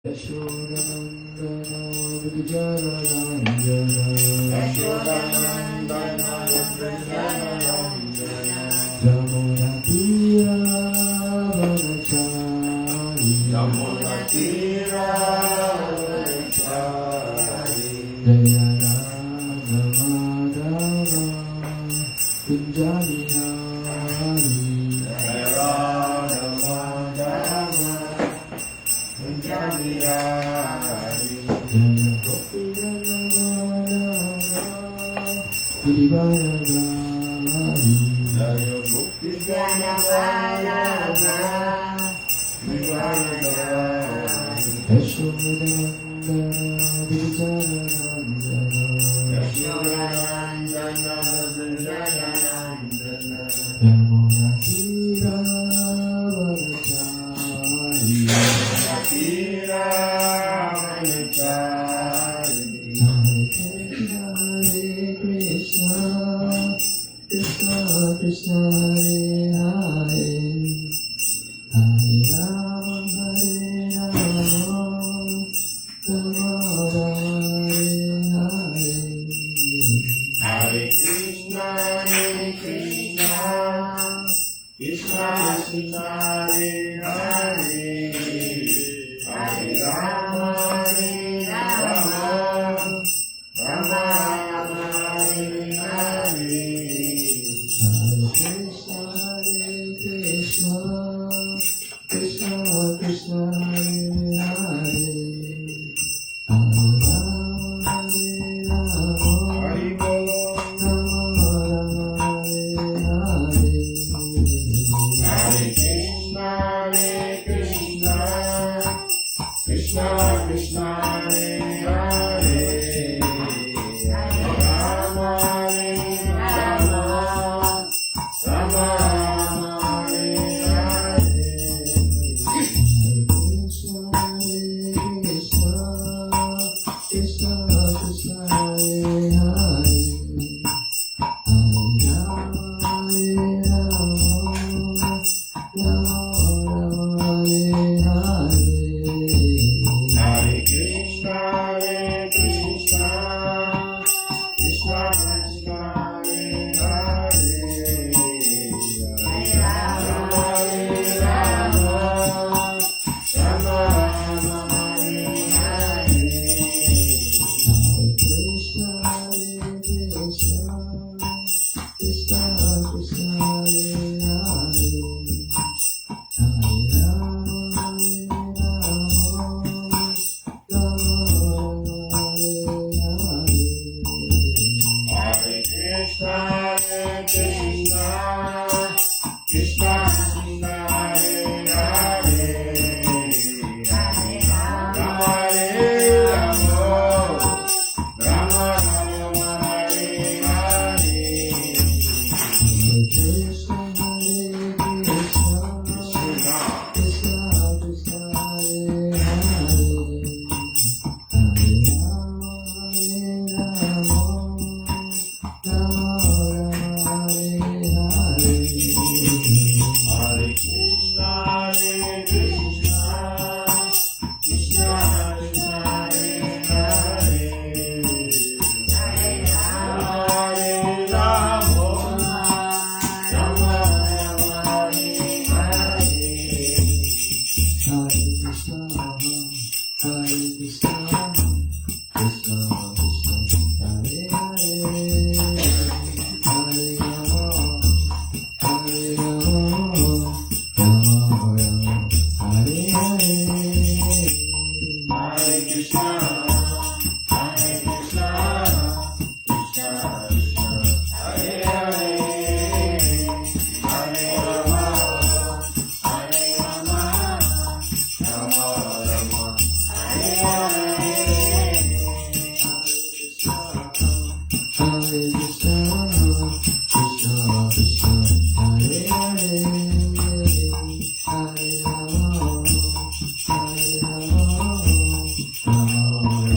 Yashodanandana Vijayarandana Yashodanandana Vijayarandana Yamuna Tira Vanachari Yamuna Tira Vanachari Jaya Rama Madhava Kunjali Hari Jaya Rama Madhava Kunjali Hari Jaya Gopi Janavadava Girivaragari Jaya Gopi Janavadava Girivaragari Yashodanandana Vijayarandana Yashodanandana Vijayarandana Yamuna Tira Vanachari Tira Vanachari Hare Krishna, Krishna Krishna Hare Hare, Hare Rama Hare Rama, Rama Rama Hare Hare. Hare Krishna, Krishna Krishna Hare Hare, Hare Rama, Rama Rama Hare Hare. Hare Krishna, Krishna Krishna Hare Hare, Hare Rama Hare Rama, Hari Bolo. Rama Rama Hare Hare. Hare Krishna, Krishna Krishna Hare Hare, Hare Rama, Rama Rama Hare Hare. Krishna Krishna Hare Hare, Hare Rama Hare Rama, Rama Rama Hare Hare. Hare Krishna, Krishna Krishna Hare Hare, Hare Rama, Rama Rama Hare Hare. Hare Krishna, Krishna Krishna Hare Hare, Hare Rama Hare Rama, Rama Hare Hare. Hare Krishna, Krishna Krishna Hare Hare, Hare Rama, Rama Rama Hare Hare. Hare Krishna, Krishna Krishna Hare Hare, Hare Rama Hare Rama, Rama Rama Hare Hare. Hare Krishna, Krishna Krishna Hare Hare, Hare Rama, Rama Rama Hare Hare. Hare Krishna, Hare Krishna, Krishna Krishna Hare Hare, Hare Rama, Rama Rama Hare Hare. Hare Krishna, Krishna Krishna Hare Hare, Hare Rama, Rama Rama Hare Hare. Hare Krishna, Krishna Krishna Hare Hare, Hare Rama, Rama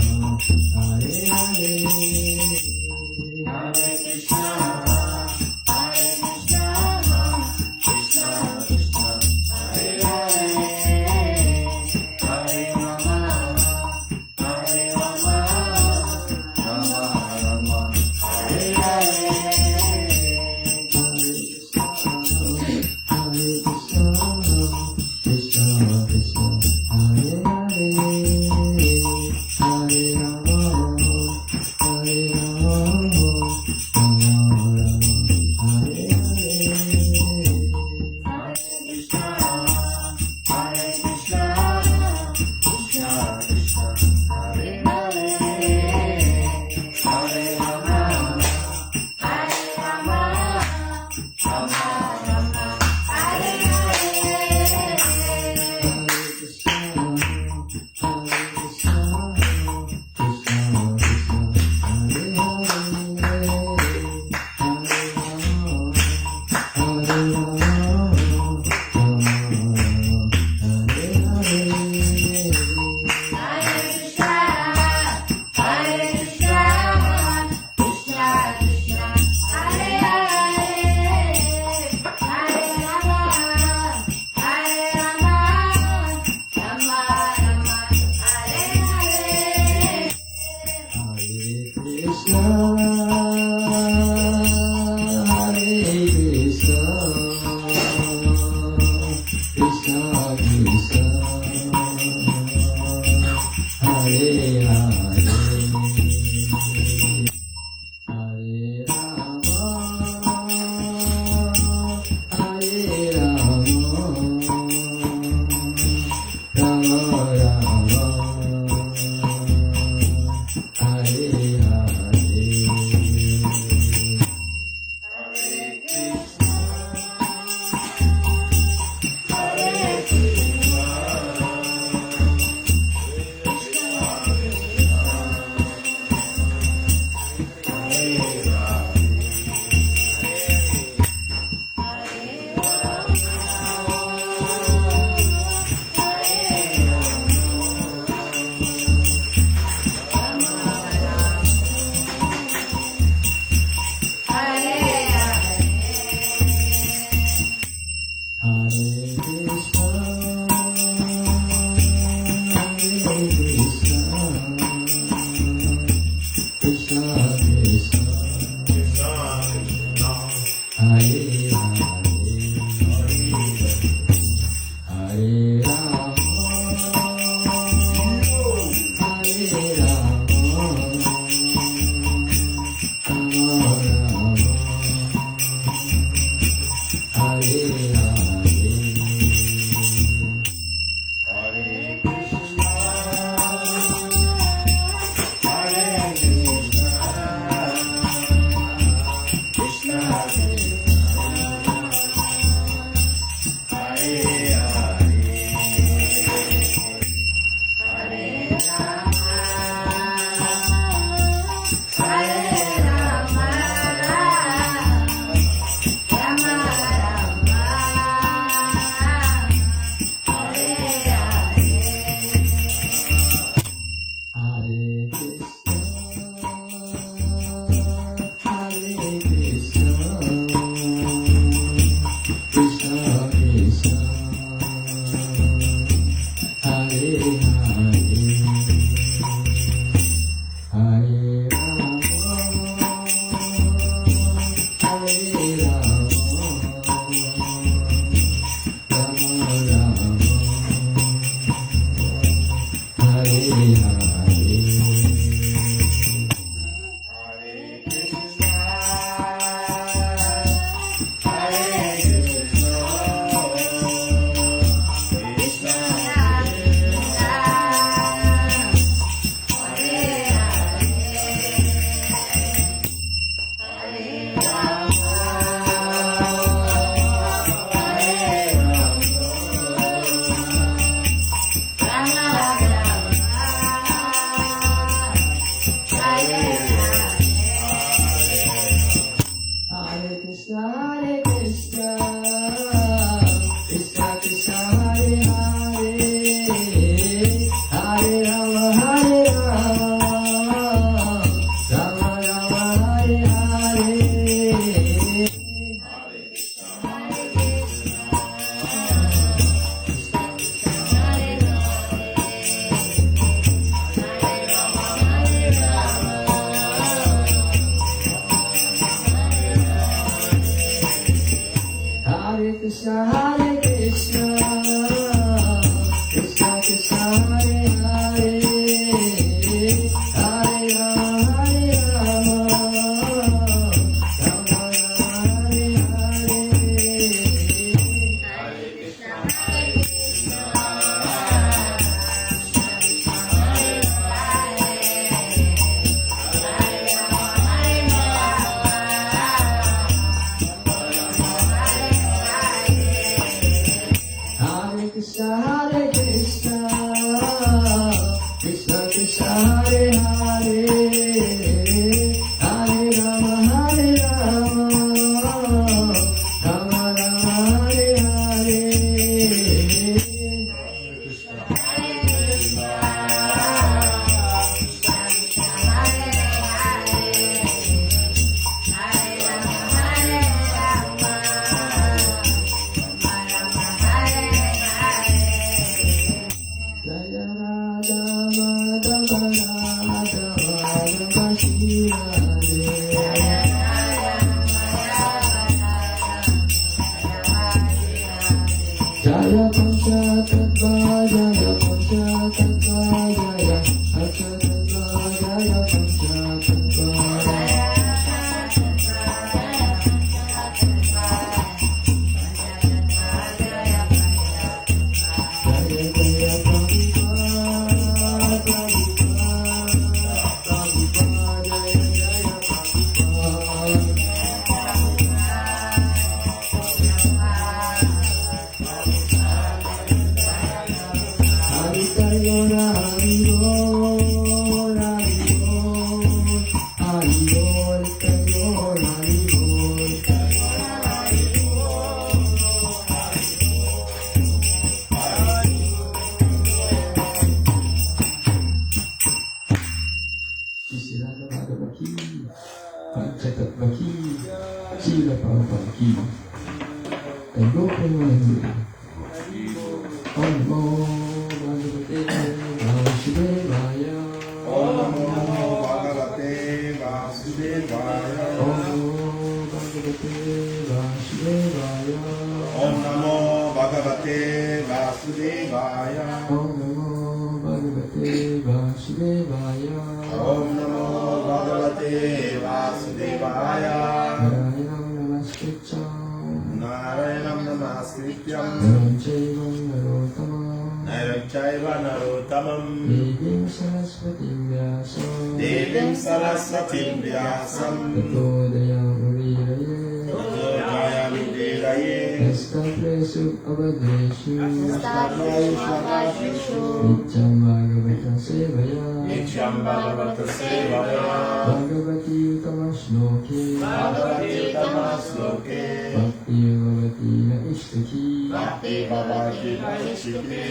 Establish Sarveshu Abhadreshu Sarveshu Nityam Bhagavata Sevaya Nityam Bhagavata Sevaya Bhagavati Utamashloke Bhagavati Utamashloke Bhakti Bhavati Na Ishtaki Bhakti Bhavati Harishtuti.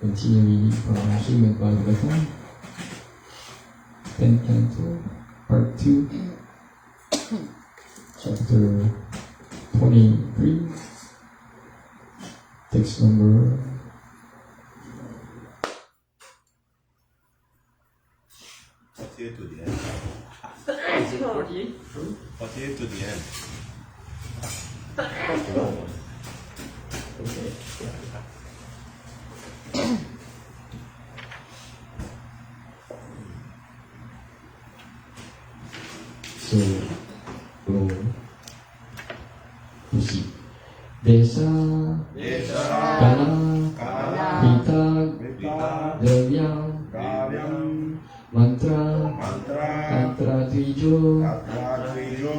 Continue reading from Srimad Bhagavatam 10th Canto Part 2 Chapter 23 Text number 48 to the end. Is it 48? 48 to the end. So, we'll proceed. Desa, Desha, Kala, Kala, Pitag, Vita, Dravyam, Kavyam, Mantra, Mantra, Tantra Trijo, Tatra Trijo,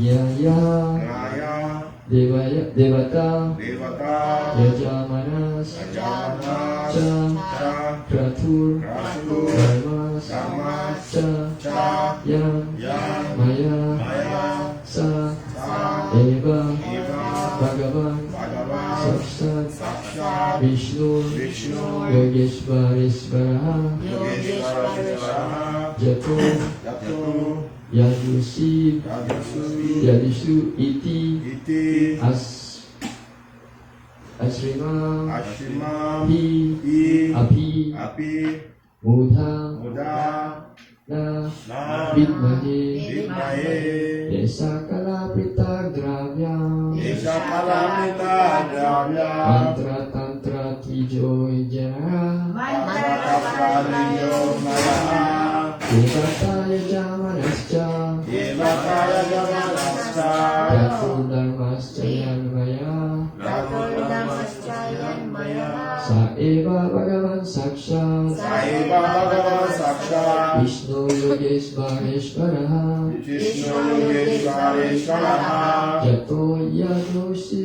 Gyaya, Gaya, Devata, Devata, Yajamanas, Ajamana, Cha, Cha, Kratur, Krasu, Dharmas, Dharmas, Cha, Cha, Yan, Yan, Maya, Maya, Sa, Sa, Eva, Eva, Bhagavan, Bhagavan, Sakshat, Sakshat, Vishnu, Vishnu, Yogeshwaresvaraha, Yogeshwara, Jato, Yato, Yadusi, Yadusu, Yadisu Iti, Iti, Asrima, Ashima, Pi, I, Api, Api, Buddha, Buddha, Na, Na, Vidmahe, Vidmahe, Desa Kala Pita Dravya, Isha Kalamita Dravya, Mantra Tantra Trijo Jara, Mantra Tatra Rijo Maya, Devata Yajamanascha, Devataya Jamanascha, Yatu Dharmascha Yanmaya, Rato Maya, Sa Eva Bhagavan Sakshat, Saiva Bhagavan Sakshat, Vishnu Yogeshwareshvaraha, Vishnu Yogeshwareshvaraha, Jato Yadoshi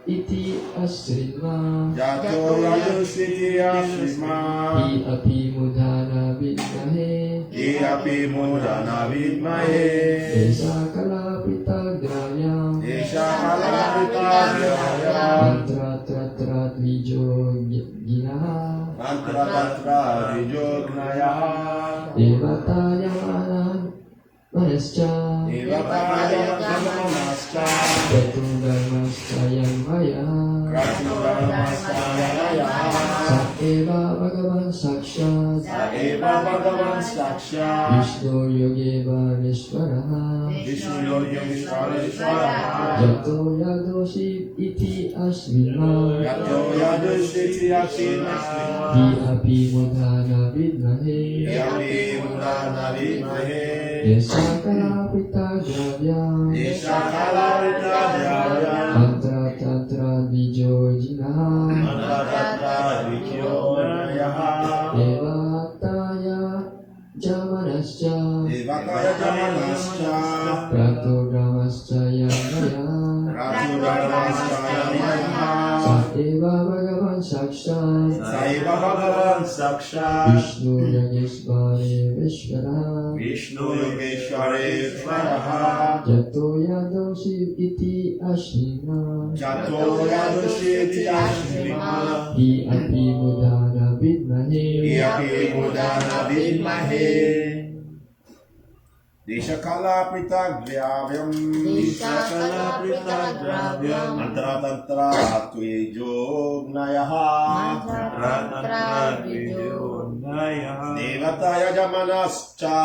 Iti Asrima, Jato Yadusiti Ashima, Pi Api Mudhana Vidmahe, Api Mudana Vidmahe, Desa Kala Pita Dravya, Desha Kalamita Dravya, Mantra Tatra Trijo Ginaha, Mantra Tatra Rijognaya, Devata Yamana Manascha, Devataya Jamanascha, Yatu Dharmascha Yanmaya, Ratu Dharmasthaya, Sa Eva Bhagavan Sakshat, Saeva Bhagavan Sakshat, Vishnu Yogevareshvaraha, Vishnu Yogeshwareshvaraha, Jato Yadoshi Iti Asmima, Yato Yadusiti Ashima, Di Api Mudhana Vidmahe, Yapi Mudana Vidmahe, Desa Kala Pita Dravya, Desha Kalamita Dravya, Mantra Tantra Dijo Jinaha, Mantra Tatra Rijognaya, Devataya Jamanascha, Devataya Jamanascha, Prato Dramascha Yanmaya, Ratu Dharmasthaya Maya, Sa Eva Bhagavan Sakshat, Saiva Bhagavan Sakshat, Vishnu Yogeshwareshvaraha, Vishnu Yogeshwareshvaraha, Jato Yadoshi Iti Ashima, Jato Yadushiti Ashima, Di Api Mudhana Vidmahe, Yapi Mudana Vidmahe, Desha Kalapita Dravyam, Mantra Tantra Tvijognaya, Devataya Jamanascha,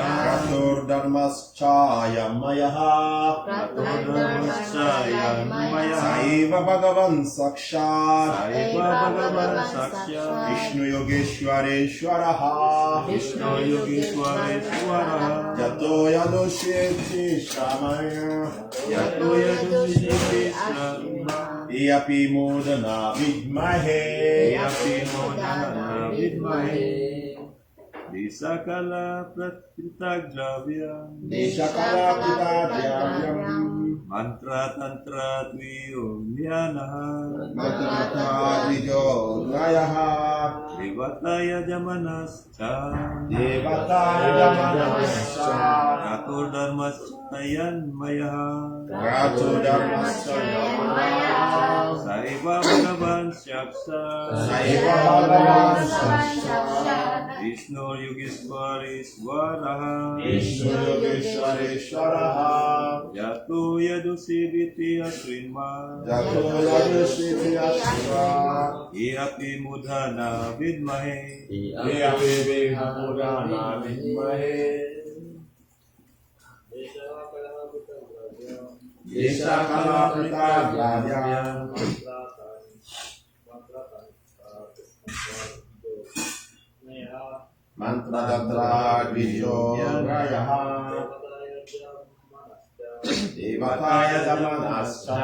Ratur Dharmascha Yamaya, Saiva Bhagavan Sakshat, Vishnu Yogeshwareshvaraha, Jato Yadushiti Shamaya, Yapi Mudana Vidmahe, Disakala Pratitagravya Deshakalapitatyavyam Mantra Tantra Tviyomyanaha Mantratavijo Nayaha Devataya Jamanascha Devataya Jamanascha Rato Dharmaschayan Mayaha Rato Dharmasya Saiva Bhagavan Shaksa Saiva Bhagavan Saksha Vishnu Yogeshwarishwaraha Vishnu Yogeshwarishwaraha Yato Yadusiviti Asrinma Jato Yadusviti Ashva Iapi Mudhana Vidmahe Yapi Vihamurana Vidmahe Deshakalapitatyavyam Mantratantravijo Nayaha Devataya Jamanascha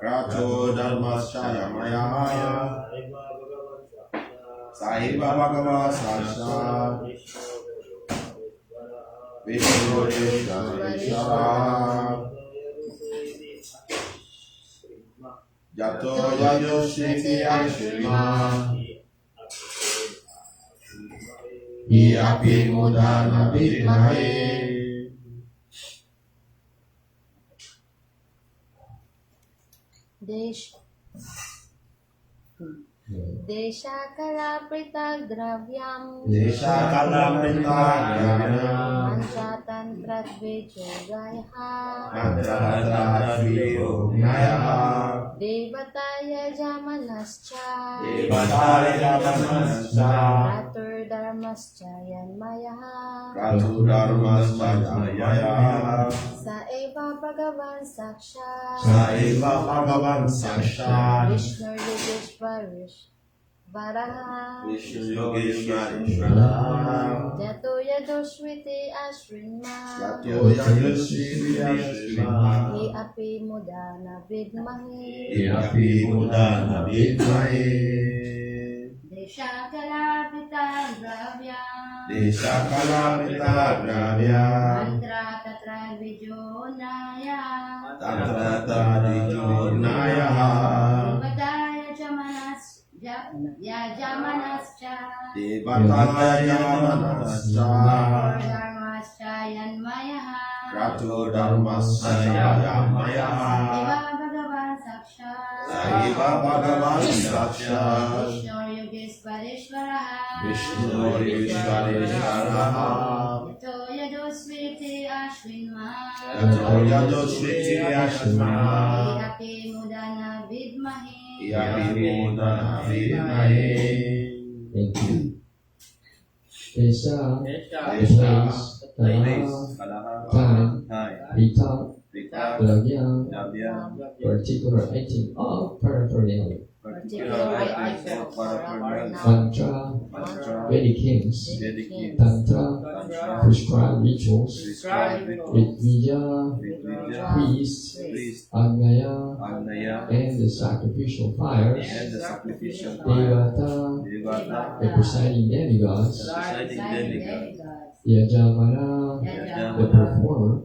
Rato Dharmasya Maya Saiva Bhagavan Saksha Vishnu Yogeshwarishwara Jato Yadusviti Ashva Iapi Mudana Vidmahe Deshakalapritagravyam Deshakalapitatyavyam Mantratantratvijogayha Mantratantravijo Nayaha Devataya Jamanascha Devataya Jamanascha Ratur Dharmaschayan Mayaha Ratu Dharmasya Maya Saeva Bhagavan Saksha Saiva Bhagavan Saksha Vishnu Yogeshwarishwaraha Vishnu Yogeshwarishwara Jato Yadusviti Ashrinma Jato Yadusviti Ashva Iapi Mudana Vidmahe Iapi Mudana Vidmahe Deshakalapritagravyam Deshakalapitatyavyam Mantratantravijonaya Tantratantravijo Nayaha Devataya Jamanascha Devataya Jamanascha Dharmaschayan Mayaha Ratu Dharmasya Maya Seva Bhagavan Saksha Saiva Bhagavan Saksha Vishnu Yogeshwarishwaraha Vishnu Yogeshwarishwaraha Yato Yadusviti Ashvinma Yato Yadusviti Ashva Iapi Mudana Vidmahe Iapi Mudana Vidmahe Thank you. Desha, Desha, place, time, Rita, Dravya, particular item of paraphernalia, mantra, Vedic hymns, tantra, prescribed rituals, Ritvija, priests, Agnaya, and the sacrificial fires, Devata, the presiding demigods, Yajamana, the performer,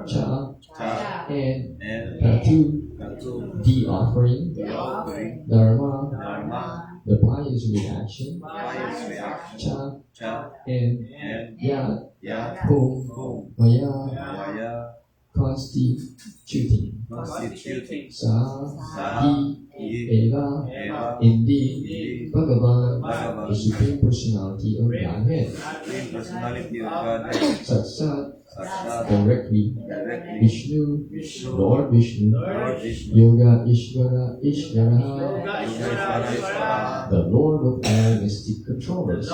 Cha, and Ratu, the offering, Dharma, the pious reaction, Cha, and Ya, whom Maya constituting, Sa, He, Eva, indeed, Bhagavan, the Supreme Personality of Godhead, Saksat, directly, Vishnu, Lord Vishnu, Yoga Ishvara Ishvara, the Lord of all mystic controllers,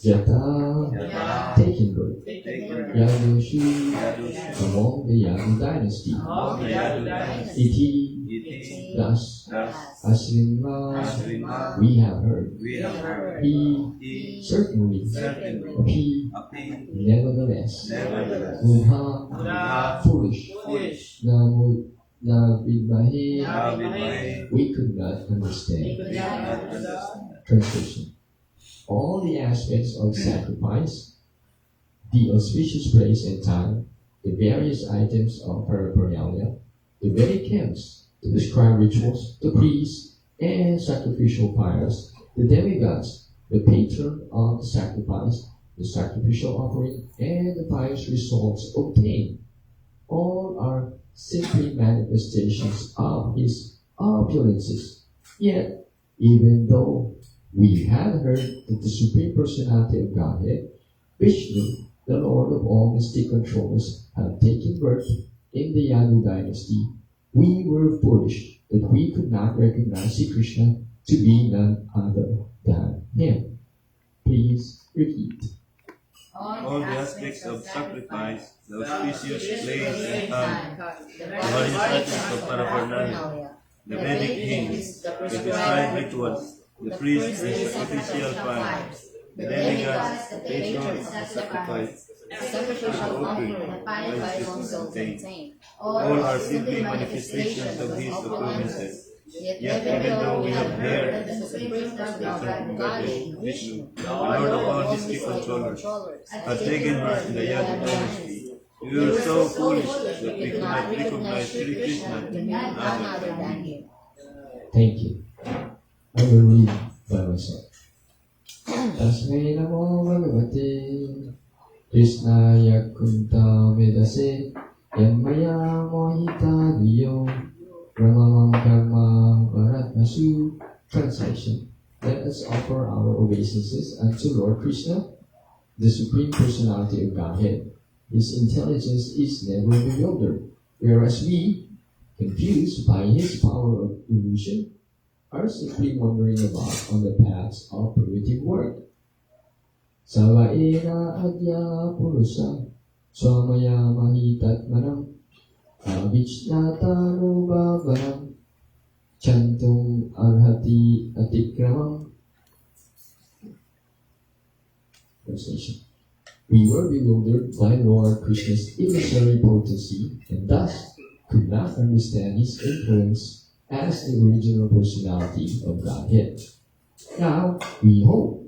Jata, taken birth, Yadushi, among the Yadu dynasty, Iti, thus, Asrinma, we have heard, He, certainly, Api, nevertheless, Mudha, foolish, na vidmahe. Navidmahe. We could not understand. We could not understand. Translation. All the aspects of sacrifice, the auspicious place and time, the various items of paraphernalia, the very camps, the prescribed rituals, the priests and sacrificial pyres, the demigods, the patron of the sacrifice, the sacrificial offering, and the pious results obtained, all are simply manifestations of his opulences. Yet, even though we had heard that the Supreme Personality of Godhead, Vishnu, the Lord of all mystic controllers, had taken birth in the Yadu dynasty, we were foolish that we could not recognize Sri Krishna to be none other than him. Please repeat. All the aspects of sacrifice, the auspicious place and time, the various items of paraphernalia, the Vedic hymns, the prescribed rituals, the priests and sacrificial fires, the demigods, the patron of the sacrifice, the sacrificial offering, the pious results obtained, all are simply manifestations of his opulences. Yet even though we have heard that the Supreme Personality of Godhead, Vishnu, the Lord of all mystic controllers, had taken birth in the Yadu dynasty, we were so foolish that we could not recognize Sri Krishna to be none other than him. Thank you. I will read by myself. Tasmai namo bhagavate Krishnaya kunta medase Yammaya mohita diyo Ramamam karma varatmasu. Translation. Let us offer our obeisances unto Lord Krishna, the Supreme Personality of Godhead. His intelligence is never bewildered, whereas we, confused by his power of illusion, are simply wandering about on the paths of primitive work. Savaena adya purusa swamaya mahitat manam avichnata nubhavanam chantum arhati atikramam. Translation. We were bewildered by Lord Krishna's illusory potency and thus could not understand his influence as the original personality of Godhead. Now, we hope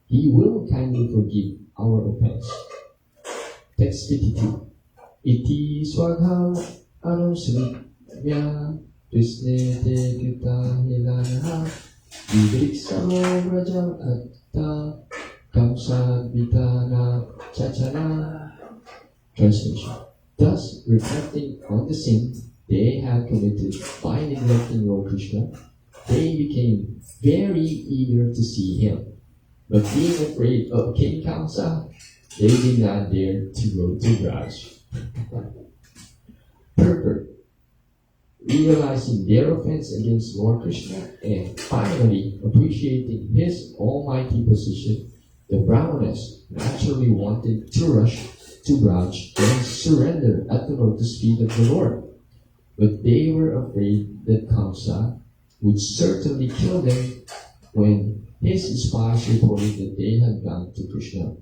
he will kindly forgive our offense. Text 52. Iti swagham anusritya Krishne te krita hilanaha Vidriksamo vrajam atta kamsad vitana chachana. Translation. Thus, reflecting on the sin they had committed by neglecting Lord Krishna, they became very eager to see him. But being afraid of King Kamsa, they did not dare to go to Braj. Purport. Realizing their offense against Lord Krishna and finally appreciating his almighty position, the Brahmanas naturally wanted to rush to Braj and surrender at the lotus feet of the Lord. But they were afraid that Kamsa would certainly kill them when his spies reported that they had gone to Krishna.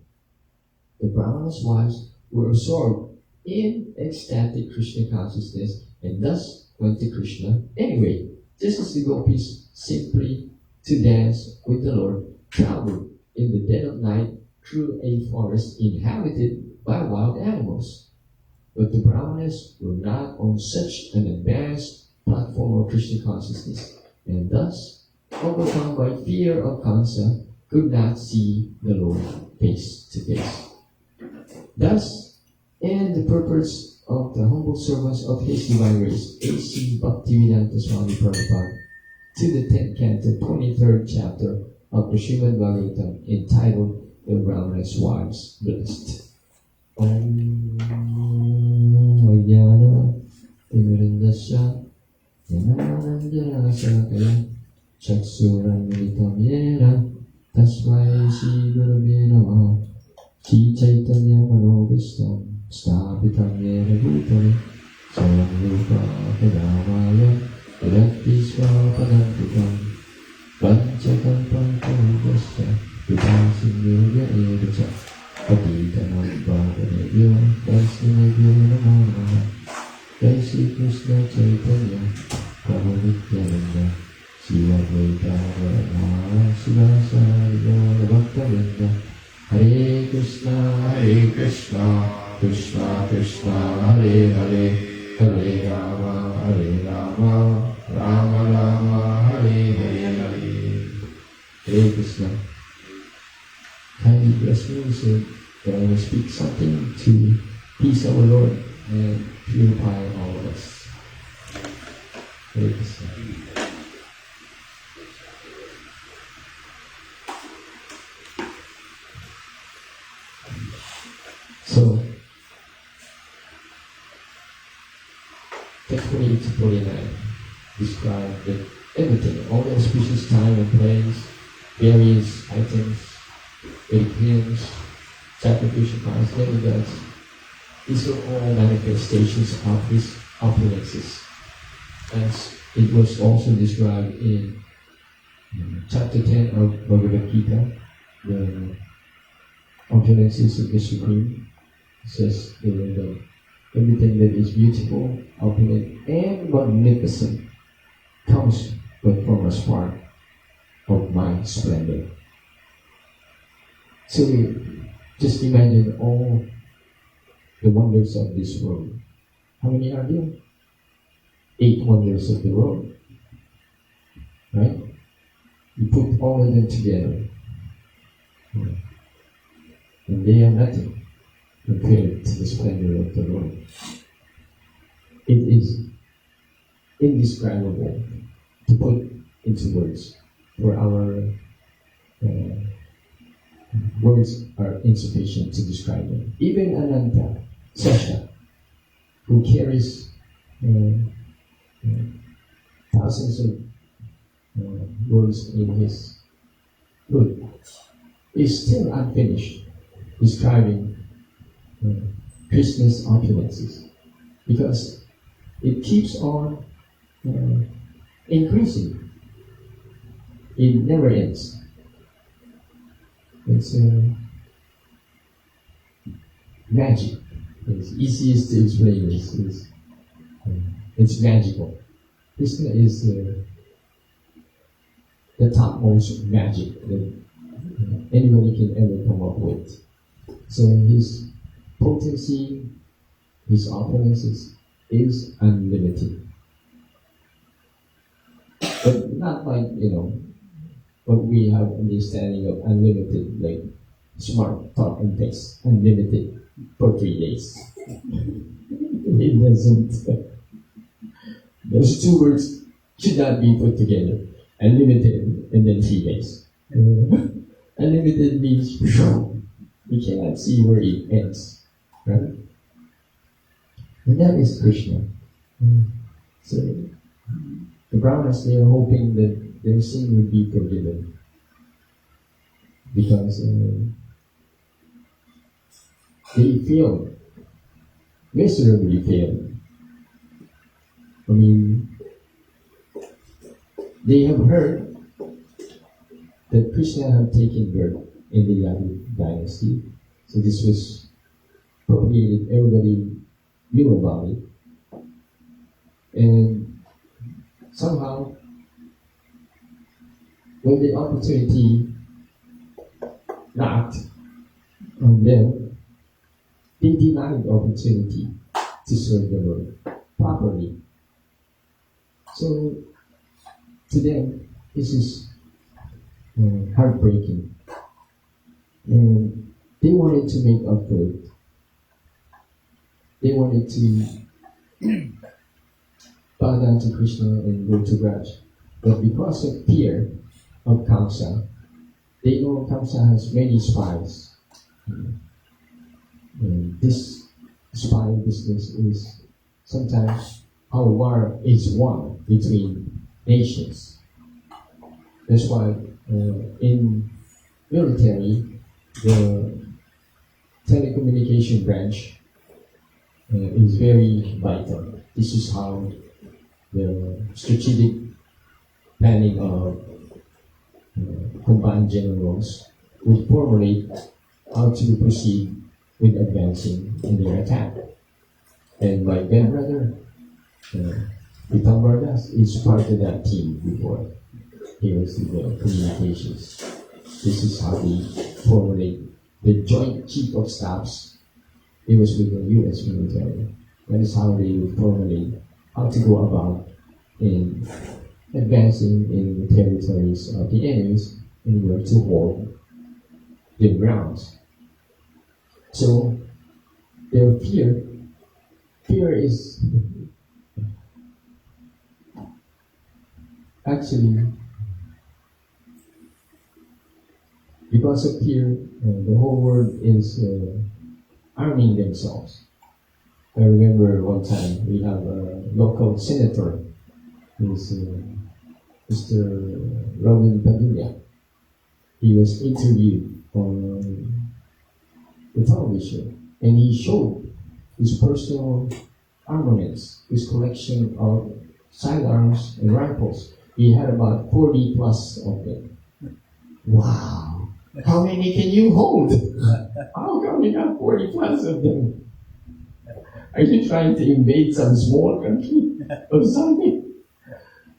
The Brahmanas' wives were absorbed in ecstatic Krishna consciousness and thus went to Krishna anyway, just as the gopis simply to dance with the Lord traveled in the dead of night through a forest inhabited by wild animals. But the Brahmanas were not on such an advanced platform of Krishna consciousness, and thus, overcome by fear of Kamsa, could not see the Lord face to face. Thus, in the purpose of the humble servants of His Divine Grace, A.C. Bhaktivedanta Swami Prabhupada, to the 10th canto, 23rd chapter of the Srimad Bhagavatam, entitled The Brahmanas' Wives Blessed. Om Vaijnana Timirindasya Yananandana Sakaya Chaksuram Militam Yena Tasmai Shri Gurave Namaha Shri Chaitanya Manobhistam Sthapitam Yena Bhutale Swayam Rupa Kadamaya Virakti Swapadantikam Panchakalpam Purvasya Vipasinyoga Evacha Patitanam Bhavanebhyo Vaisnavebhyo Namo Namaha Jai Shri Krishna Chaitanya Krishna, kindly bless me so that I will speak something to please our Lord and purify all of us. Hare Krishna. So, text 48 to 49 describe that everything, all the auspicious time and place, various items, Vedic hymns, sacrificial piles, demigods, these are all manifestations of his opulences. As it was also described in chapter 10 of Bhagavad Gita, the opulences of the Supreme. It says that everything that is beautiful, opulent, and magnificent comes but from a spark of my splendor. So just imagine all the wonders of this world. How many are there? 8 wonders of the world. Right? You put all of them together. And they are nothing compared to the splendor of the Lord. It is indescribable to put into words, for our words are insufficient to describe them. Even Ananta, Sasha, who carries thousands of words in his book, is still unfinished describing Krishna's opulences, because it keeps on increasing. It never ends. It's magic. It's easiest to explain this. It's magical. Krishna is the topmost magic that anybody can ever come up with. So his potency, his opulences is unlimited. But not like, what we have understanding of unlimited, like smart talk and text, unlimited for 3 days. It doesn't. Those 2 words should not be put together. Unlimited and then 3 days. Unlimited means we cannot see where it ends, right? And that is Krishna. So the Brahmanas, they are hoping that their sin will be forgiven, because they failed, miserably failed. I mean, they have heard that Krishna had taken birth in the Yadu dynasty. So this was propagated, everybody knew about it. And somehow, when the opportunity knocked on them, they denied the opportunity to serve the Lord properly. So, to them, this is heartbreaking. And they wanted to make up for it. They wanted to bow down to Krishna and go to Raj. But because of fear of Kamsa, they know Kamsa has many spies. And this spy business is sometimes how war is won between nations. That's why in military, the telecommunication branch is very vital. This is how the strategic planning of combined generals would formulate how to proceed with advancing in their attack. And my grandbrother, Pitam Vardas, is part of that team before. He was in the communications. This is how they formulate the Joint Chief of Staffs. He was with the U.S. military. That is how they would formulate how to go about in advancing in the territories of the enemies anywhere to hold their grounds. So their fear is actually because of fear, the whole world is arming themselves. I remember one time we have a local senator, who's Mr. Robin Padilla. He was interviewed on the television, and he showed his personal armaments, his collection of sidearms and rifles. He had about 40 plus of them. Wow! How many can you hold? How come you got 40 plus of them? Are you trying to invade some small country or something?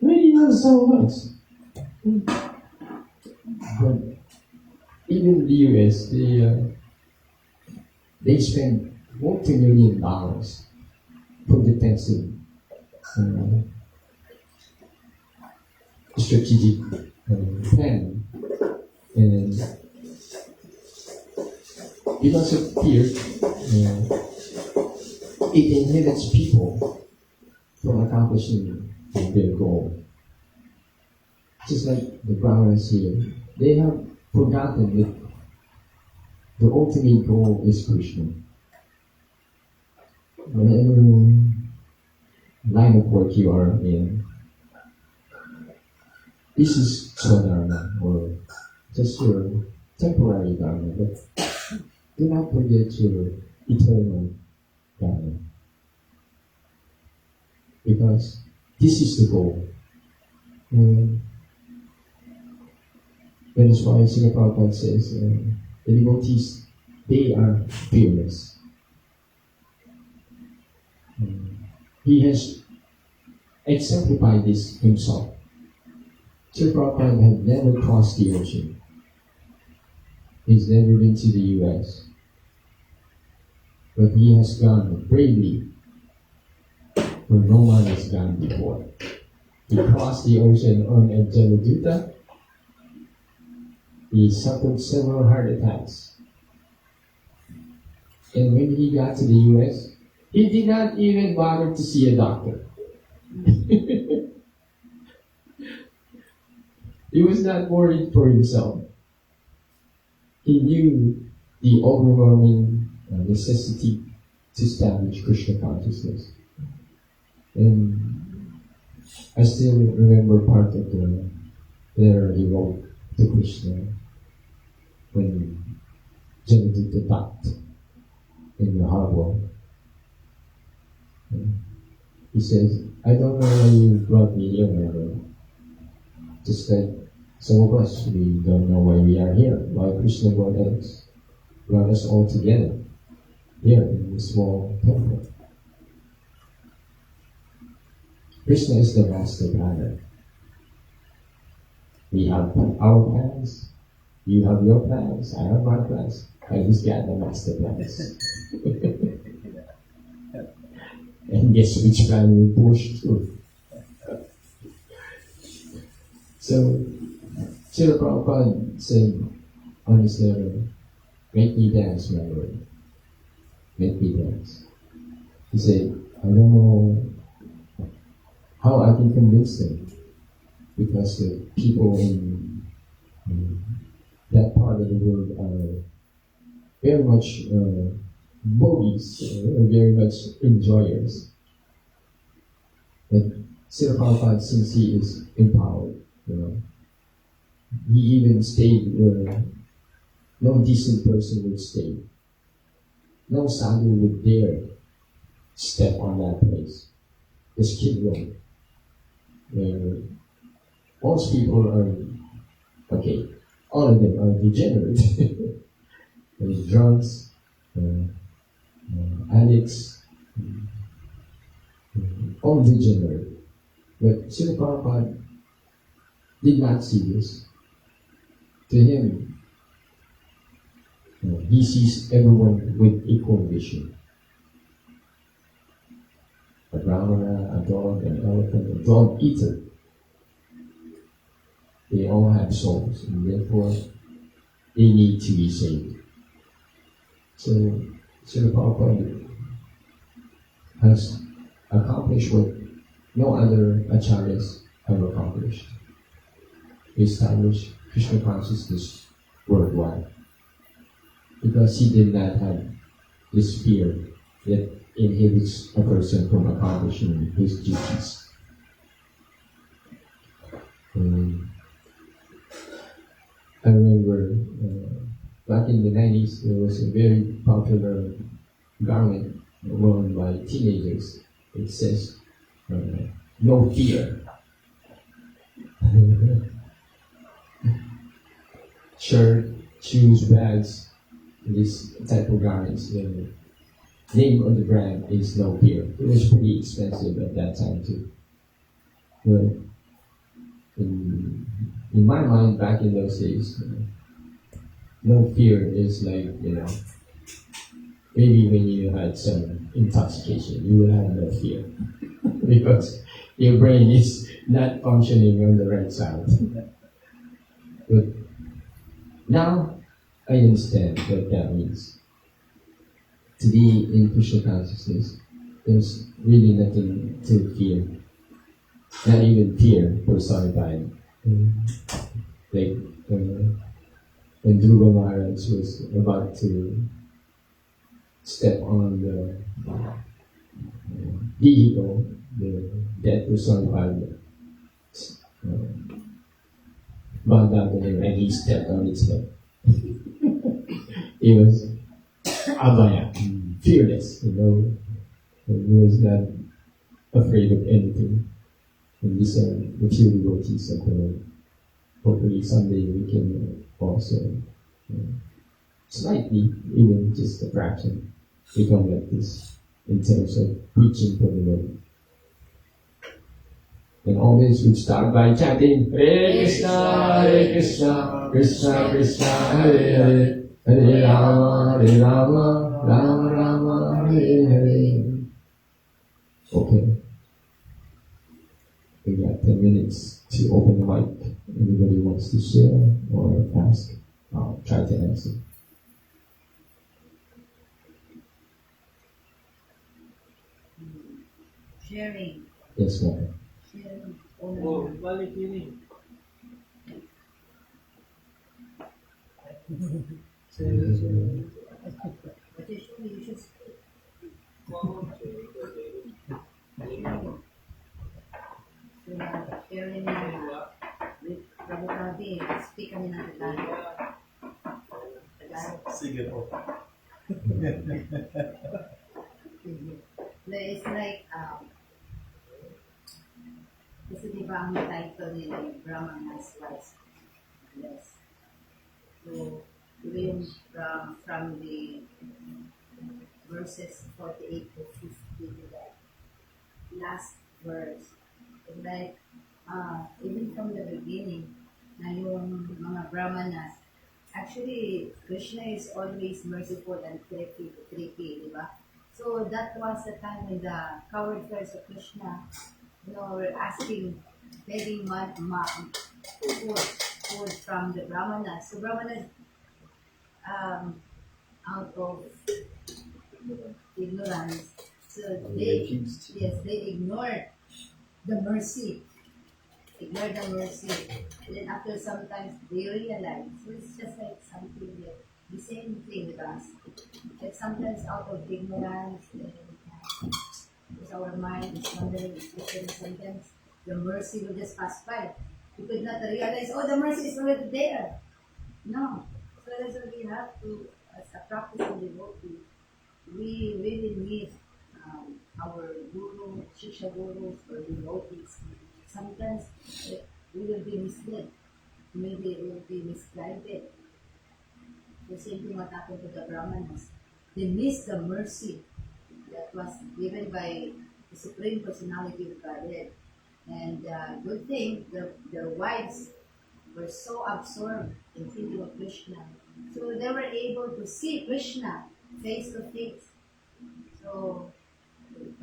Maybe not so much. But even the US, they spend multi-million dollars for defensive strategic plan. And because of fear, it inhibits people from accomplishing their goal. Just like the Brahmanas here, they have forgotten that the ultimate goal is Krishna. Whatever line of work you are in, this is Swadharma, or just your temporary dharma, but do not forget your eternal dharma. Because this is the goal. That is why Srila Prabhupada says, the devotees, they are fearless. He has exemplified this himself. Srila Prabhupada had never crossed the ocean. He's never been to the US. But he has gone bravely where no one has gone before. He crossed the ocean on a Jaladuta. He suffered several heart attacks. And when he got to the US, he did not even bother to see a doctor. He was not worried for himself. He knew the overwhelming necessity to establish Krishna consciousness. And I still remember part of the letter he wrote to Krishna when Jaladuta docked in the harbor. He says, I don't know why you brought me here, my brother. Just like some of us, we don't know why we are here, why Krishna brought us all together here in this small temple. Krishna is the master planner. We have our plans, you have your plans, I have my plans, and he's got the master plans. And guess which plan we push through. So, Srila Prabhupada said on his letter, make me dance, my Lord. Make me dance. He said, I don't know how I can convince them, because the people in that part of the world are very much bodhis, very much enjoyers. But Srila Prabhupada, since he is empowered, he even stayed where no decent person would stay. No sadhu would dare step on that place. This Skid Row, where most people are, okay, all of them are degenerate. There's drunks, addicts, all degenerate. But Srila Prabhupada did not see this. To him, he sees everyone with equal vision. A brahmana, a dog, an elephant, a dog eater. they all have souls, and therefore they need to be saved. So Srila Prabhupada has accomplished what no other acharyas have accomplished. He established Krishna consciousness worldwide because he did not have this fear that inhibits a person from accomplishing his duties. I remember back in the 90s, there was a very popular garment worn by teenagers. It says, no fear. Shirt, shoes, bags, this type of garments. The name of the brand is No Fear. It was pretty expensive at that time too. But in my mind, back in those days, no fear is like, maybe when you had some intoxication, you will have no fear because your brain is not functioning on the right side. But now I understand what that means. To be in Krishna consciousness, there's really nothing to fear. Not even fear personified. Like when Dhruva Maharaj was about to step on the vehicle, the death personified bowed down to him and he stepped on its head. He was abhaya, fearless, and he was not afraid of anything. And these are the few devotees of the Lord. Hopefully someday we can also slightly, even just a fraction, become like this in terms of preaching for the Lord. And always we start by chanting Hare Krishna, Krishna Krishna, Hare Hare, Hare Rama, Rama Rama, Hare Hare. Okay. We got 10 minutes to open the mic. Anybody wants to share or ask? I'll try to answer. Sharing. Yes, ma'am. Sharing. Oh, balik ini. But you should speak. Sharing with Prabhupada, speak kami ng Tagalog. Sige po. It's like, kasi di ba ang title nila yung Brahmanas Wise? Yes. So, ito yung from the verses 48 to 50 to the last verse. It's like, even from the beginning, na yung mga Brahmanas, actually, Krishna is always merciful and tricky, di ba? So that was the time when the coward friends of Krishna, were asking, begging food from the Brahmanas. So Brahmanas, out of ignorance, so they ignored the mercy. Ignore the mercy. And then after sometimes they realize. So it's just like something that the same thing with us. Like sometimes out of ignorance, because our mind is wondering, sometimes the mercy will just pass by. We could not realize, the mercy is already there. No. So that's what we have to, as a practicing devotee, we really need our guru, Shiksha gurus, or devotees. Sometimes we will be misled. Maybe it will be misguided. The same thing what happened to the Brahmanas. They missed the mercy that was given by the Supreme Personality of Godhead. And good thing, their wives were so absorbed in thinking of Krishna. So they were able to see Krishna face to face. So,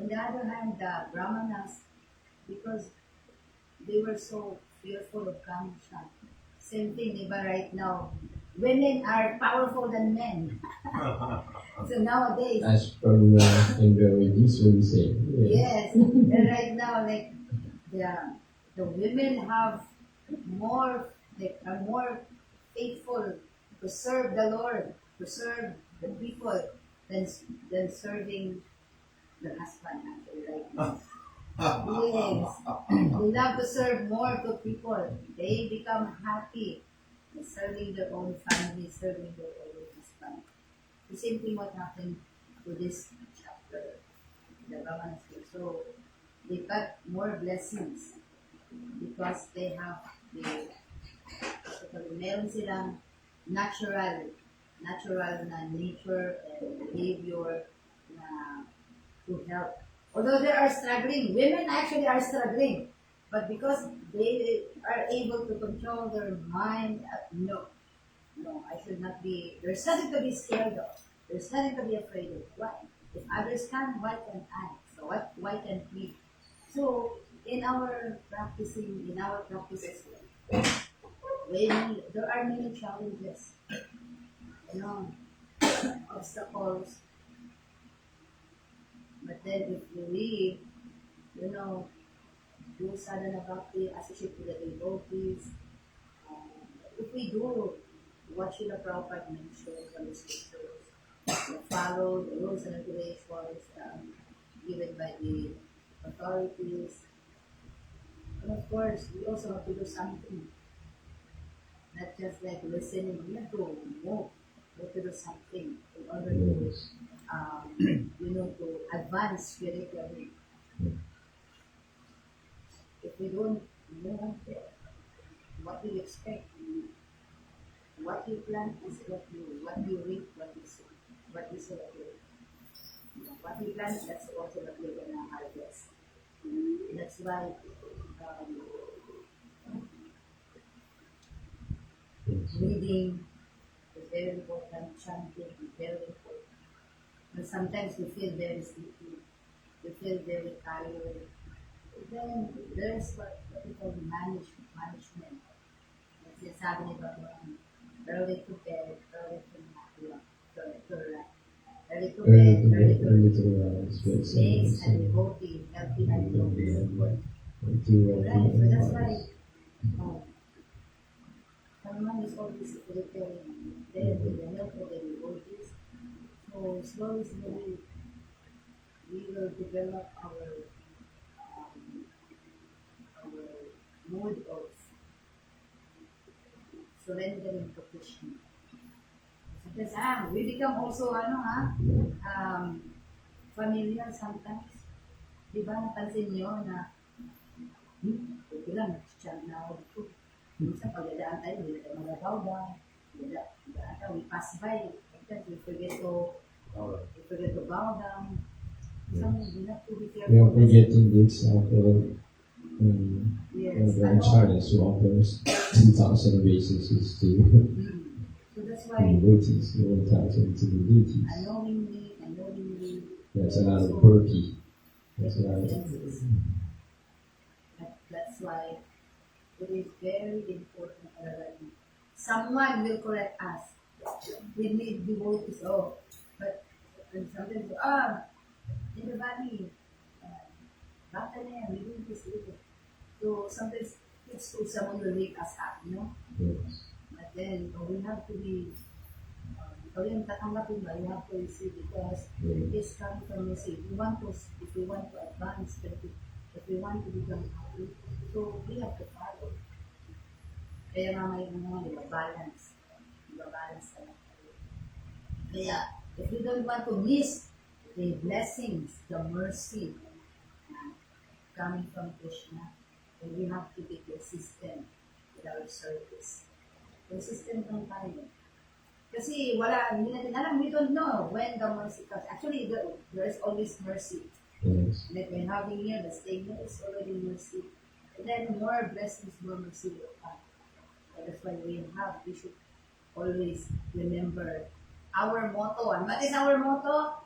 on the other hand, the Brahmanas, because they were so fearful of commission. Same thing, diba, right now, women are powerful than men. So nowadays, As from in the usually say. yes, and right now, like the women have more, like, are more faithful to serve the Lord, to serve the people, than serving the husband, actually, right now. Yes, they love to serve more to people. They become happy in serving their own family, serving their own husband. The same thing what happened to this chapter, the Brahmanas. So they got more blessings because they have meron silang natural na nature and behavior na to help. Although they are struggling, women actually are struggling, but because they are able to control their mind, no, I should not be. There's nothing to be scared of. There's nothing to be afraid of. Why? If others can, why can I? So why can't we? So in our practices, when there are many challenges, obstacles, but then if we, do sadhana bhakti, associate with the devotees, if we do what Srila Prabhupada mentioned from the scriptures, follow the rules and regulations given by the authorities, and of course, we also have to do something, not just like listening. We have to move, we have to do something in order to, to advance spiritually. If we don't move, what do you expect? What you plant is what you reap, what you sow. What you sow, what you reap. What you plant, that's also what you're gonna harvest. That's why reading is very important, chanting is very important. But sometimes we feel very sleepy, we feel very tired. Then there's what we call management. Sabi ni Bhagavatam, early to bed, early to Early to rise, makes and devotee, healthy and devotees. Right, so that's why someone is always preparing there with the help of the devotees. So slowly, we will develop our mood of surrendering to Krishna. Because we become also familiar sometimes. Di ba napansin niyo na ito lang, nag-chant na ako dito. Minsan pagdadaan tayo, hindi tayo magabaw-baw. We pass by. Sometimes we forget to bow down. Sometimes we have to be careful. We are forgetting the example of Charles who offers 2,000 obeisances to So that's why devotees, 1,000 to the deities. unknowingly, That's a lot of burpee. That's a lot of. That's why it is very important that someone will correct us. We need devotees. But sometimes in the body, Bhakta na yan, we do this. So sometimes it's to someone will wake us up, Yes. But then we have to be, you have to receive because it is coming from mercy. If we want to advance, if we want to become happy, so we have to follow. Kaya may balance. Kaya if we don't want to miss the blessings, the mercy coming from Krishna, then we have to be consistent with our service. Consistent lang tayo. Kasi hindi natin alam, we don't know when the mercy comes. Actually, there is always mercy. Yes. Like when having here, the staying here is already mercy. And then more blessings, more mercy will come. So that's why we should always remember our motto. And what is our motto?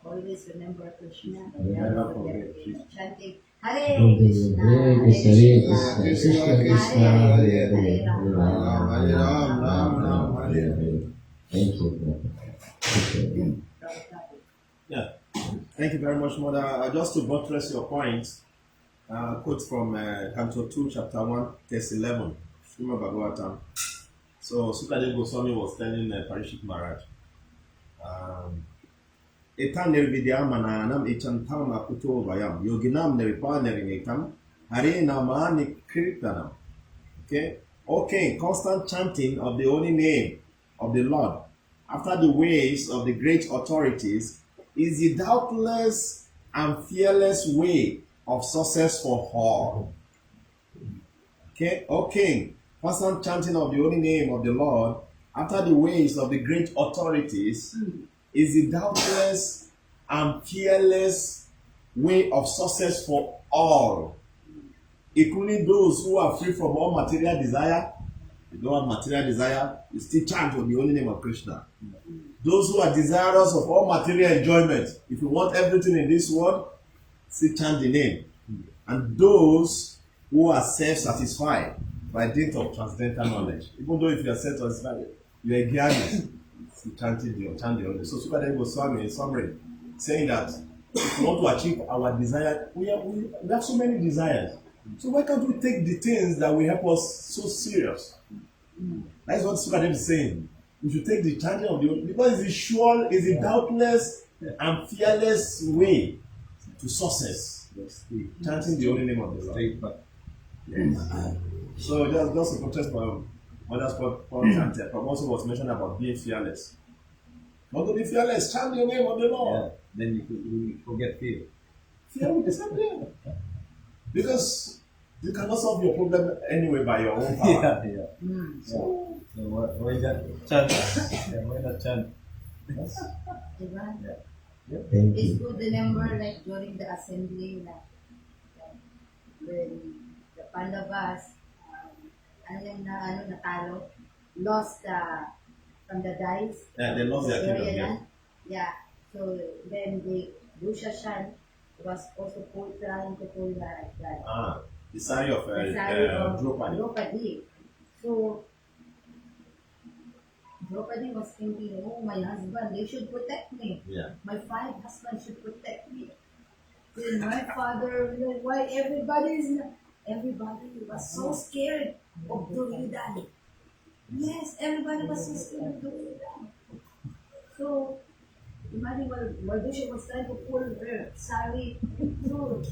Always remember Krishna. Never forget Chanting Hare Hare Krishna, Krishna, Hare Krishna, Krishna Krishna, Hare Hare, Hare Ram, Ram Ram, Hare Hare. Thank you. Appreciate Yeah. Thank you very much, Mother. Just to buttress your point, quote from Canto 2, Chapter 1, Verse 11, Srimad Bhagavatam. So, Sukadeva Goswami was telling Parishik Maharaj, Etan nirvidyamananam ichantam akuto vayam, yoginam niripanerinetam, hare namani kirtanam. Okay? Okay, constant chanting of the holy name of the Lord after the ways of the great authorities is the doubtless and fearless way of success for all. Okay, okay, constant chanting of the holy name of the Lord after the ways of the great authorities is the doubtless and fearless way of success for all, including those who are free from all material desire. You don't have material desire, you still chant on the holy name of Krishna. Those who are desirous of all material enjoyment, if you want everything in this world, still chant the name. And those who are self-satisfied by dint of transcendental knowledge, even though if you are self-satisfied, you are Gyanis, still chant the holy name. So Sukadeva Goswami in summary saying that if we want to achieve our desire, we have so many desires. So why can't we take the things that will help us so serious? That's what Sukadeva is saying. We should take the chanting of the holy, because it's sure, it's a doubtless and fearless way to success. Chanting the holy name of the Lord. Yes. So just a protest from Mother's point, but also was mentioned about being fearless. Not to be fearless, chant the name of the Lord. Yeah. Then you forget fear. Fear will disappear. Because you cannot solve your problem anyway by your own power. So why that chant? Why not chant? Thank It's you. good, remember, like during the assembly, like when the Pandavas, natalo, lost from the dice. Yeah, they lost their kingdom. Yeah. Yeah. So then the Dushashan was also trying to pull that. The sari of Draupadi. Draupadi. So Draupadi was thinking, oh, my husband, they should protect me. Yeah. My 5 husbands should protect me. Then my father, why everybody was so scared of Duryodhana. Yes, everybody was so scared of Duryodhana. So imagine while Dusha was trying to pull her sari through,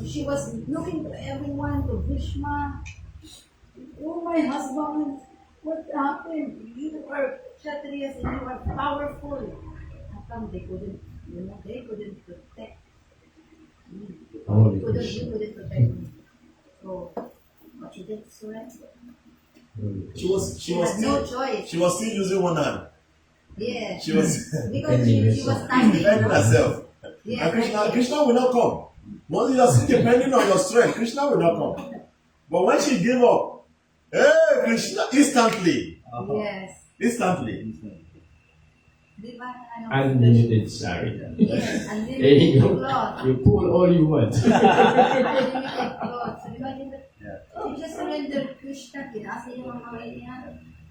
she was looking to everyone, to Bhishma. Oh, my husband, what happened? You are Kshatriyas and you are powerful. How come they couldn't, they couldn't protect me? Holy They Krishna. couldn't protect me. So, what she did, surrender. She was She had no still choice. she was still using one hand. Yeah. She was Because she was standing. defending herself. Yeah, And Krishna will not come. Once you are still depending on your strength, Krishna will not come. But when she gave up, hey, Krishna, instantly. Yes. Unlimited sari. Yes, There you unlimited go. cloth. You pull all you want. Unlimited cloth. So imagine that. She just surrendered Krishna, kinasa yung mga kamay niya.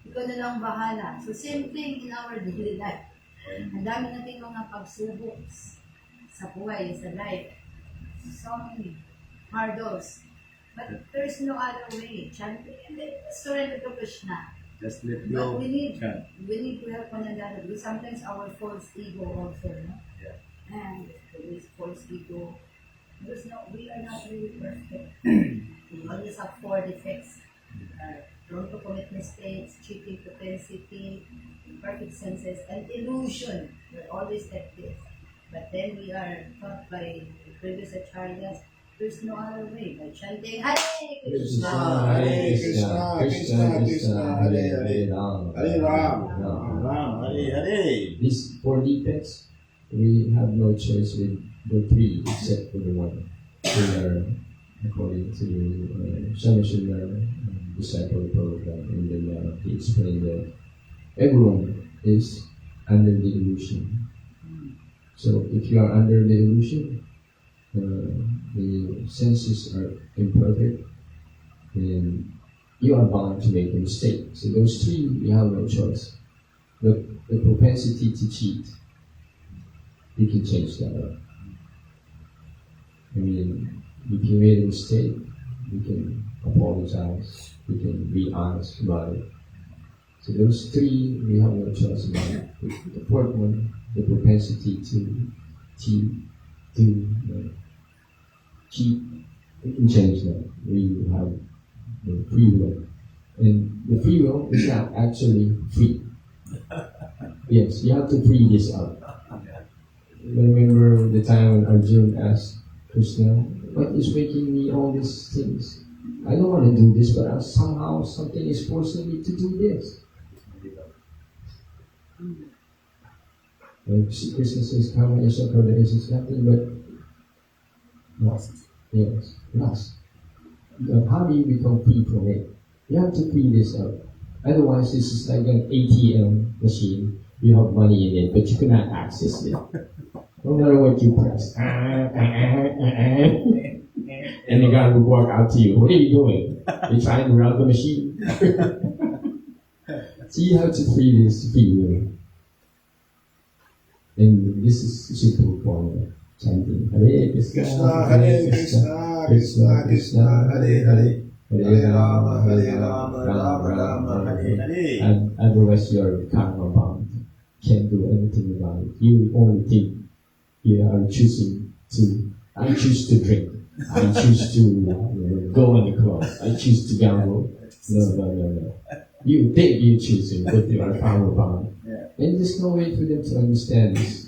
Ikaw na lang bahala. So same thing in our daily life. Ang dami nating mga pagsubok sa buhay, sa life. So many hurdles. But there's no other way. Chanting and then surrender to Krishna. Just let But go. we need Chant. to help one another because sometimes our false ego also, no? Yeah. And there is false ego. We are not really perfect. We always have 4 defects. Prone to commit mistakes, cheating, propensity, imperfect senses, and illusion. We're always like this. But then we are taught by the previous acharyas, there's no other way. By chanting, Hare Krishna, Krishna. Hare Krishna, Krishna Krishna, Hare Hare Ram. Hare Ram, Ram, Hare Hare. These 4 defects, we have no choice with the 3 except for the one. We are according to Shamashila disciple program, and then he explained that everyone is under the illusion. So if you are under the illusion, the senses are imperfect, then you are bound to make a mistake. So those three, you have no choice. But the propensity to cheat, you can change that up. I mean, if you made a mistake, you can apologize, you can be honest about it. So those three, we have no choice about it. The fourth one, the propensity to cheat, cheat, we can change that. We have the free will. And the free will is not actually free. Yes, you have to free this up. Remember the time when Arjun asked Krishna, what is making me all these things? I don't want to do this, but somehow something is forcing me to do this. And Krishna says, karma is nothing but lust. Yes, lust. But how do you become free from it? You have to free this up. Otherwise, this is like an ATM machine. You have money in it, but you cannot access it. No matter what you press. And the guy will walk out to you. What are you doing? You're trying to run the machine? So you have to free this free will. And this is simple formula. Chanting Hare Krishna, Hare Krishna, Krishna Krishna, Hare Hare, Hare Rama, Rama Rama, Hare Hare. Otherwise you're karma bound. Can't do anything about it. You only think you are choosing to. I choose to drink. I choose to go on the club. I choose to gamble. No. You think you're choosing, but you are karma bound. And there's no way for them to understand this.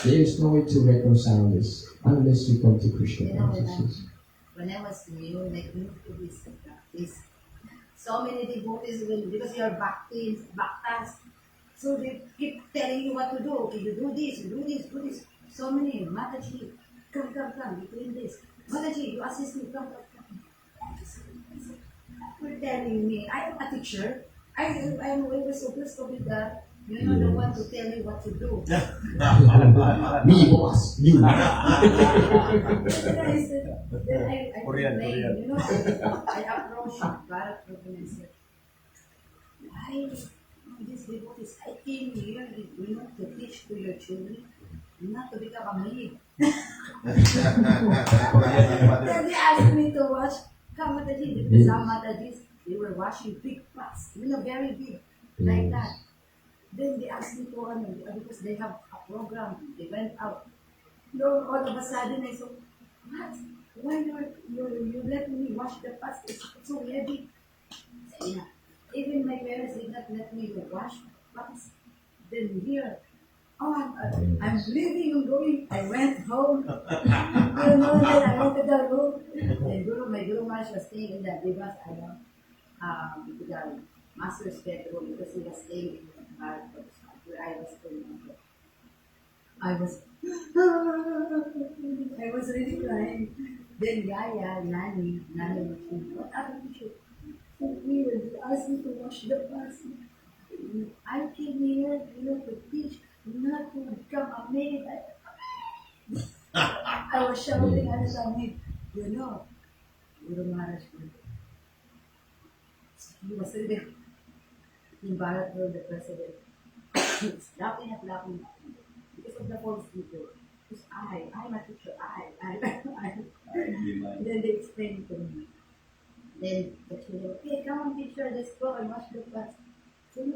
There is no way to reconcile this unless you come to Krishna consciousness. When I was new, like new to this practice, so many devotees will, because you are bhaktas, so they keep telling you what to do. Okay, you do this, do this. So many, Mataji, come, you doing this. Mataji, you assist me, come. You're telling me, I am a teacher. I'm always supposed to be the the one to tell me what to do. Me, boss, you. Then I said, I complained, I approached Bharat and said, why these devotees, I came here, to teach to your children, not to become a maid. Then they asked me to wash Kamataji, because some Matajis, they were washing big pots, very big, like that. Then they asked me to because they have a program. They went out. No, all of a sudden I said, what? Why you let me wash the pots? It's so heavy. So, yeah. Even my parents did not let me wash pots. Then here, I'm leaving and going. I went home. Then I went to the room. And my Guru Maharaj was staying in the Devas, the master's bedroom, because he was staying in the bar where I was staying. I was really crying. Then Yaya, Nani, what are you? So weird. They asked me to wash the pots. I came here, to teach, not to become a maid. I was shouting as a maid, Guru Maharaj. He was really in Bharat World, the president, laughing because of the false people. Because I'm a teacher, Then they explained to me. Then the children, okay, come on teacher, let's go and wash the pots. So we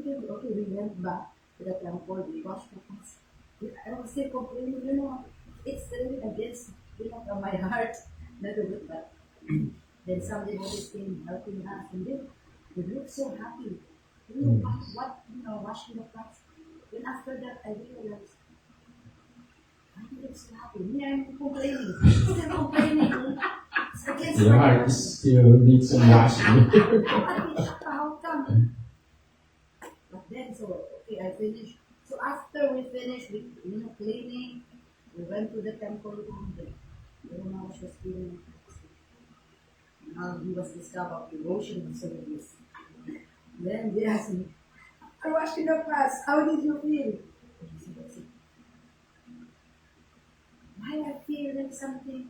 went back to the temple, we washed the pots. I was still complaining, it's really against, from my heart, not to do it, but then somebody always came helping us, and they looked so happy. Washing the pots. Then after that, I realized, I look so happy. Me, I'm complaining. Still complaining. It's against Your my heart still needs some washing. How come? But then, I finished. So after we finished with, cleaning, we went to the temple room. The Maharaj was cleaning. He was discovered devotion and service. Then they asked me, I washed the pots. How did you feel? why I feel like something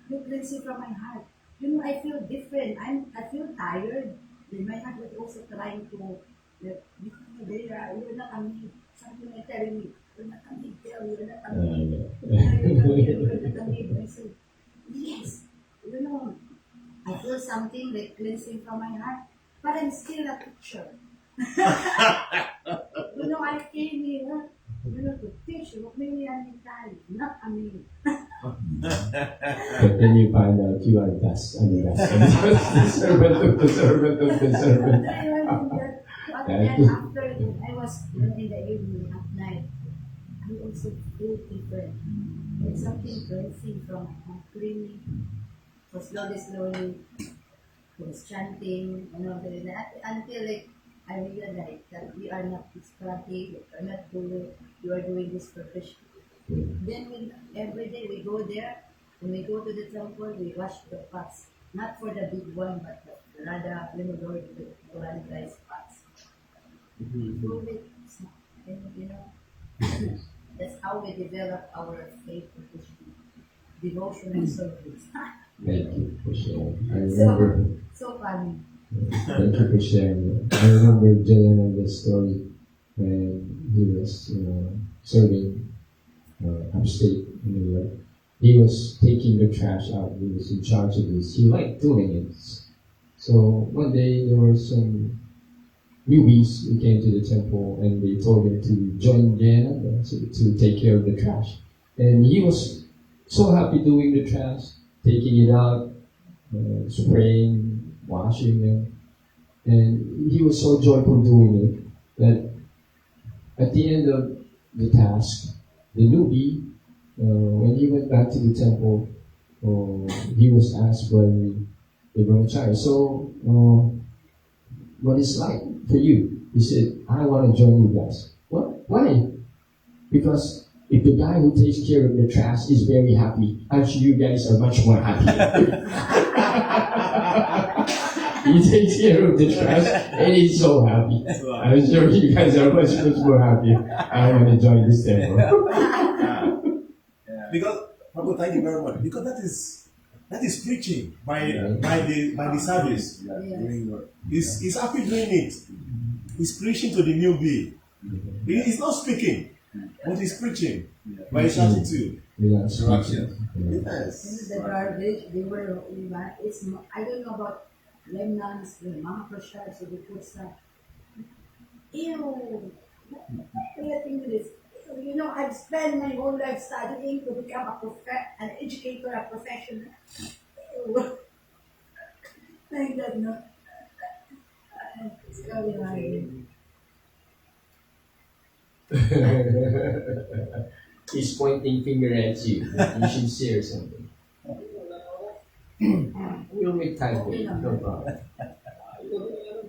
cleansing from my heart. I feel different. I feel tired. Then my heart was also trying to, like, you're not a me. Something like telling me, you're not a me, you're not a me. You're not a me. I said, yes. I feel something like cleansing from my heart, but I'm still a picture. I came here, to teach you, maybe I'm Italian, not a me. But then you find out you are dust and dust and dust, the servant of the servant of the servant. But then after I was in the evening at night, I also feel different. Like something cleansing from my heart, cleaning. So slowly, I was chanting, until like I realized that we are not studying, we are not doing, you are doing this profession. Then every day we go there, when we go to the temple, we wash the pots. Not for the big one, but rather, Lord, the rice pots. Do it, that's how we develop our faith position, devotional service. Thank you for sharing. I remember. So funny. Thank you for sharing. I remember Jayananda's story when he was serving upstate in New York. He was taking the trash out. He was in charge of this. He liked doing it. So one day there were some newbies who came to the temple and they told him to join Jayananda to take care of the trash. And he was so happy doing the trash, taking it out, spraying, washing them. And he was so joyful doing it that at the end of the task, the newbie, when he went back to the temple, he was asked by the brahmachari, so what is like for you? He said, I want to join you guys. What? Why? Because if the guy who takes care of the trash is very happy, I'm sure you guys are much more happy. He takes care of the trash and he's so happy. I'm sure you guys are much more happy. I want to join this temple. Because, Prabhu, thank you very much. Because that is preaching by the service. He's happy doing it. He's preaching to the newbie. He's not speaking, but he's preaching by his attitude. Yes. Yes. The garbage, I don't know about lemons, the mama prashad, so they put some. Ew! I think this. I've spent my whole life studying to become an educator, a professional. Ew! Thank God, no. It's very hard. He's pointing finger at you. You should share something. We'll make time for you. No problem.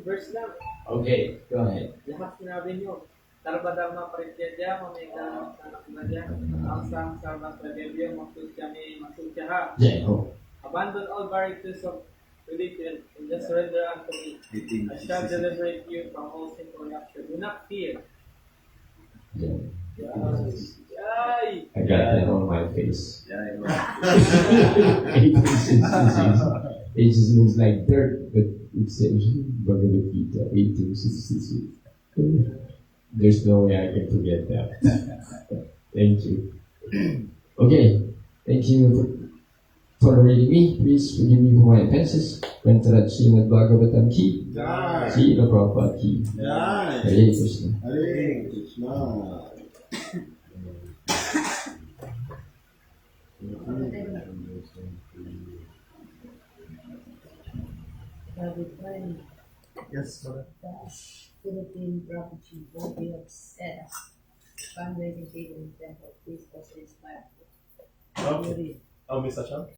Verse lang. Okay, go ahead. Lahat sinabi niyo. Tarbadama paritya mamega anak nadia. Ang sarva tragedya masusyaha. Jeko. Abandon all varieties of religion and just surrender unto me. I shall deliberate you from all sin corruption. Do not fear. Yay! I got that on my face. Yeah, It just looks like dirt, but it says Bhagavad Gita 1866. There's no way I can forget that. Thank you. Okay, thank you for tolerating me. Please forgive me for my offenses. Kantarat Srimad Bhagavatam ki. Srila Prabhupada ki. Hare Krishna. Hare Krishna. Yes, brother. Philippine Prabhuji body of Seva, fundraising table in temple. Please also inspire. Okay. Oh, Mr. Chan?